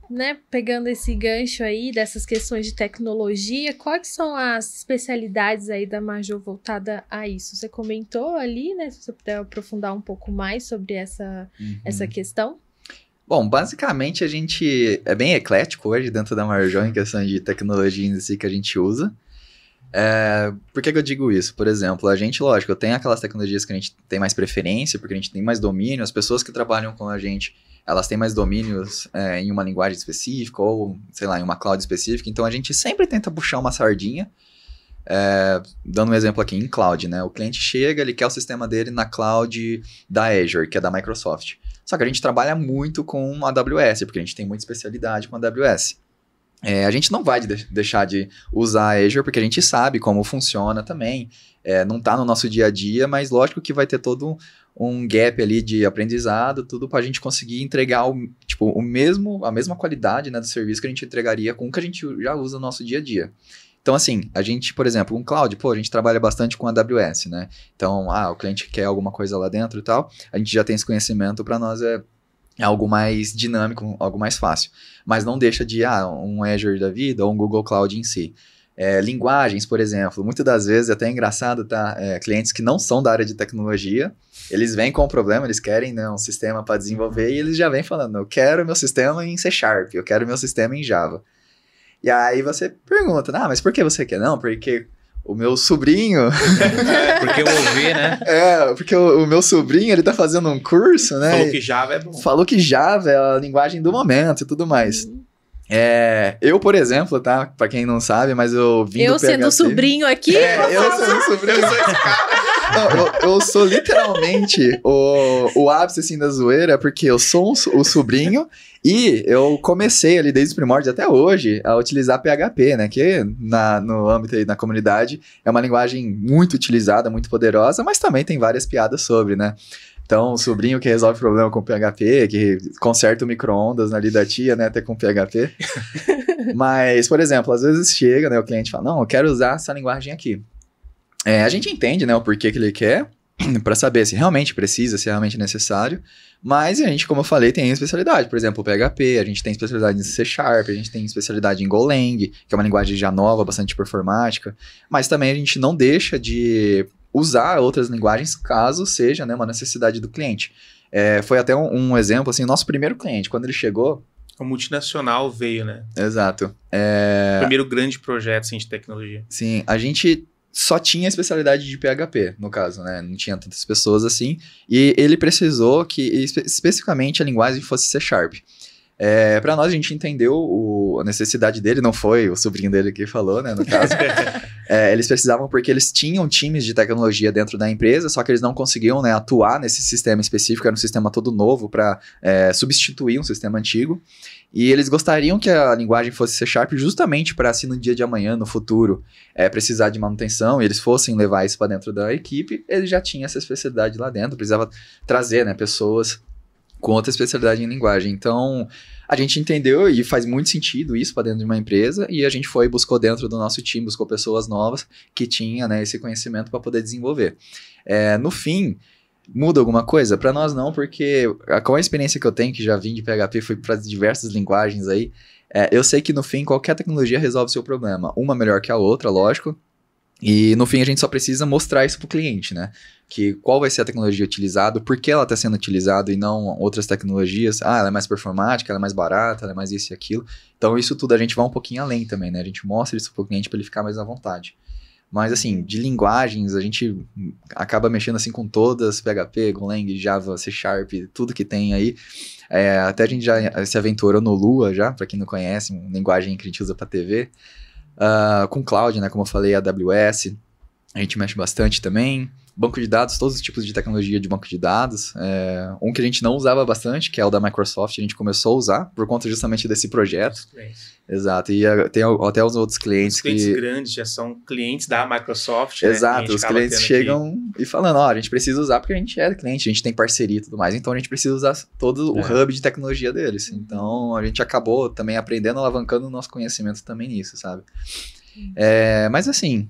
Né, pegando esse gancho aí dessas questões de tecnologia, quais são as especialidades aí da Major voltada a isso? Você comentou ali, né? Se você puder aprofundar um pouco mais sobre essa questão. Bom, basicamente a gente é bem eclético hoje dentro da Major em questão de tecnologia em si que a gente usa. Por que eu digo isso? Por exemplo, a gente, lógico, tem aquelas tecnologias que a gente tem mais preferência, porque a gente tem mais domínio, as pessoas que trabalham com a gente, elas têm mais domínios em uma linguagem específica ou, sei lá, em uma cloud específica, então a gente sempre tenta puxar uma sardinha. Dando um exemplo aqui, em cloud, né? O cliente chega, ele quer o sistema dele na cloud da Azure, que é da Microsoft. Só que a gente trabalha muito com a AWS, porque a gente tem muita especialidade com a AWS. A gente não vai deixar de usar a Azure, porque a gente sabe como funciona também. Não está no nosso dia a dia, mas lógico que vai ter todo um gap ali de aprendizado, tudo para a gente conseguir entregar a mesma qualidade, né, do serviço que a gente entregaria com o que a gente já usa no nosso dia a dia. Então, assim, a gente, por exemplo, um cloud, a gente trabalha bastante com a AWS, né? Então, o cliente quer alguma coisa lá dentro e tal, a gente já tem esse conhecimento, para nós é algo mais dinâmico, algo mais fácil. Mas não deixa de, um Azure da vida ou um Google Cloud em si. Linguagens, por exemplo, muitas das vezes é até engraçado, tá? Clientes que não são da área de tecnologia, eles vêm com um problema, eles querem, né, um sistema para desenvolver e eles já vêm falando, eu quero meu sistema em C#, eu quero meu sistema em Java. E aí você pergunta, mas por que você quer? Não, porque o meu sobrinho... porque eu ouvi, né? Porque o meu sobrinho, ele tá fazendo um curso, né? Falou que Java é bom. Falou que Java é a linguagem do momento e tudo mais. Eu, por exemplo, tá? Pra quem não sabe, mas eu vim do PHP. Eu sendo sobrinho aqui? Eu sendo sobrinho. Eu sou esse cara. Não, eu sou literalmente o ápice, assim, da zoeira, porque eu sou o sobrinho e eu comecei ali desde os primórdios até hoje a utilizar PHP, né? Que no âmbito aí da comunidade é uma linguagem muito utilizada, muito poderosa, mas também tem várias piadas sobre, né? Então, o sobrinho que resolve problema com PHP, que conserta o micro-ondas ali da tia, né, até com PHP. Mas, por exemplo, às vezes chega, né, o cliente fala, não, eu quero usar essa linguagem aqui. A gente entende, né, o porquê que ele quer, para saber se realmente precisa, se realmente é necessário, mas a gente, como eu falei, tem especialidade. Por exemplo, o PHP, a gente tem especialidade em C#, a gente tem especialidade em Golang, que é uma linguagem já nova, bastante performática, mas também a gente não deixa de usar outras linguagens caso seja, né, uma necessidade do cliente. Foi até um exemplo, assim, o nosso primeiro cliente, quando ele chegou... O multinacional veio, né? Exato. Primeiro grande projeto, assim, de tecnologia. Sim, a gente só tinha a especialidade de PHP, no caso, né? Não tinha tantas pessoas assim. E ele precisou que, especificamente, a linguagem fosse C#. Para nós, a gente entendeu a necessidade dele, não foi o sobrinho dele que falou, né, no caso. Eles precisavam porque eles tinham times de tecnologia dentro da empresa, só que eles não conseguiam, né, atuar nesse sistema específico, era um sistema todo novo para substituir um sistema antigo. E eles gostariam que a linguagem fosse C# justamente para, se no dia de amanhã, no futuro, precisar de manutenção e eles fossem levar isso para dentro da equipe, ele já tinha essa especialidade lá dentro, precisava trazer, né, pessoas com outra especialidade em linguagem. Então, a gente entendeu e faz muito sentido isso para dentro de uma empresa e a gente foi e buscou dentro do nosso time, buscou pessoas novas que tinham, né, esse conhecimento para poder desenvolver. No fim, muda alguma coisa? Para nós não, porque com a experiência que eu tenho, que já vim de PHP, fui para diversas linguagens aí, eu sei que no fim qualquer tecnologia resolve o seu problema. Uma melhor que a outra, lógico. E no fim a gente só precisa mostrar isso para o cliente, né? Que qual vai ser a tecnologia utilizada, por que ela está sendo utilizada e não outras tecnologias. Ela é mais performática, ela é mais barata, ela é mais isso e aquilo. Então isso tudo a gente vai um pouquinho além também, né? A gente mostra isso para o cliente para ele ficar mais à vontade. Mas assim, de linguagens, a gente acaba mexendo assim com todas, PHP, Golang, Java, C#, tudo que tem aí. Até a gente já se aventurou no Lua já, para quem não conhece, uma linguagem que a gente usa para TV. Com cloud, né, como eu falei, AWS, a gente mexe bastante também. Banco de dados, todos os tipos de tecnologia de banco de dados. Um que a gente não usava bastante, que é o da Microsoft, a gente começou a usar por conta justamente desse projeto. Exato, e tem até os outros clientes que... Os clientes grandes já são clientes da Microsoft, Exato, né? Os clientes chegam e falando, a gente precisa usar porque a gente é cliente, a gente tem parceria e tudo mais, então a gente precisa usar todo o hub de tecnologia deles. Então a gente acabou também aprendendo, alavancando o nosso conhecimento também nisso, sabe? Mas assim...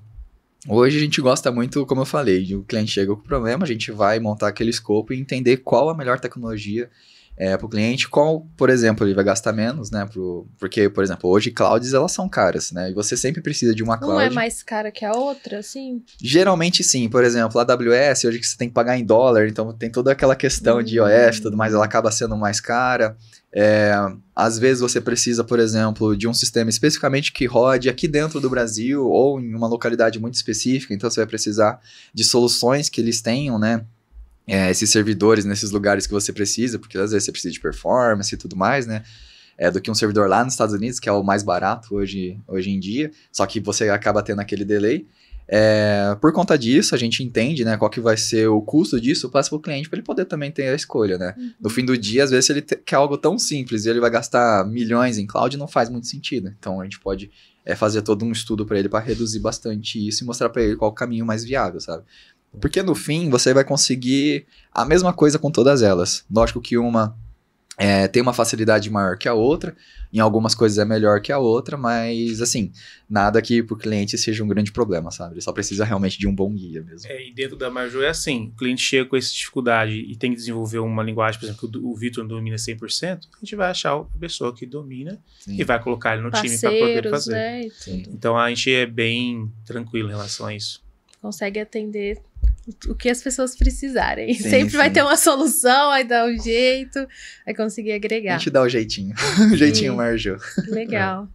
Hoje a gente gosta muito, como eu falei, o cliente chega com o problema, a gente vai montar aquele escopo e entender qual a melhor tecnologia para o cliente, qual, por exemplo, ele vai gastar menos, né? Porque, por exemplo, hoje clouds elas são caras, né? E você sempre precisa de uma cloud. Uma é mais cara que a outra, assim? Geralmente sim, por exemplo, a AWS, hoje que você tem que pagar em dólar, então tem toda aquela questão de IOF e tudo mais, ela acaba sendo mais cara. Às vezes você precisa, por exemplo, de um sistema especificamente que rode aqui dentro do Brasil ou em uma localidade muito específica, então você vai precisar de soluções que eles tenham, né? Esses servidores nesses lugares que você precisa, porque às vezes você precisa de performance e tudo mais, né? Do que um servidor lá nos Estados Unidos, que é o mais barato hoje em dia, só que você acaba tendo aquele delay. Por conta disso, a gente entende, né, qual que vai ser o custo disso, passa para o cliente para ele poder também ter a escolha, né? No fim do dia, às vezes, se ele quer algo tão simples e ele vai gastar milhões em cloud, não faz muito sentido. Então, a gente pode fazer todo um estudo para ele para reduzir bastante isso e mostrar para ele qual o caminho mais viável, sabe? Porque no fim, você vai conseguir a mesma coisa com todas elas. Lógico que uma tem uma facilidade maior que a outra, em algumas coisas é melhor que a outra, mas assim, nada que pro cliente seja um grande problema, sabe? Ele só precisa realmente de um bom guia mesmo. E dentro da Major é assim, o cliente chega com essa dificuldade e tem que desenvolver uma linguagem, por exemplo, que o Vitor não domina 100%, a gente vai achar a pessoa que domina e vai colocar ele no time para poder fazer. Né, então a gente é bem tranquilo em relação a isso. Consegue atender o que as pessoas precisarem. Sempre vai ter uma solução, vai dar um jeito, vai conseguir agregar. A gente dá o jeitinho. O jeitinho Marjô. Legal.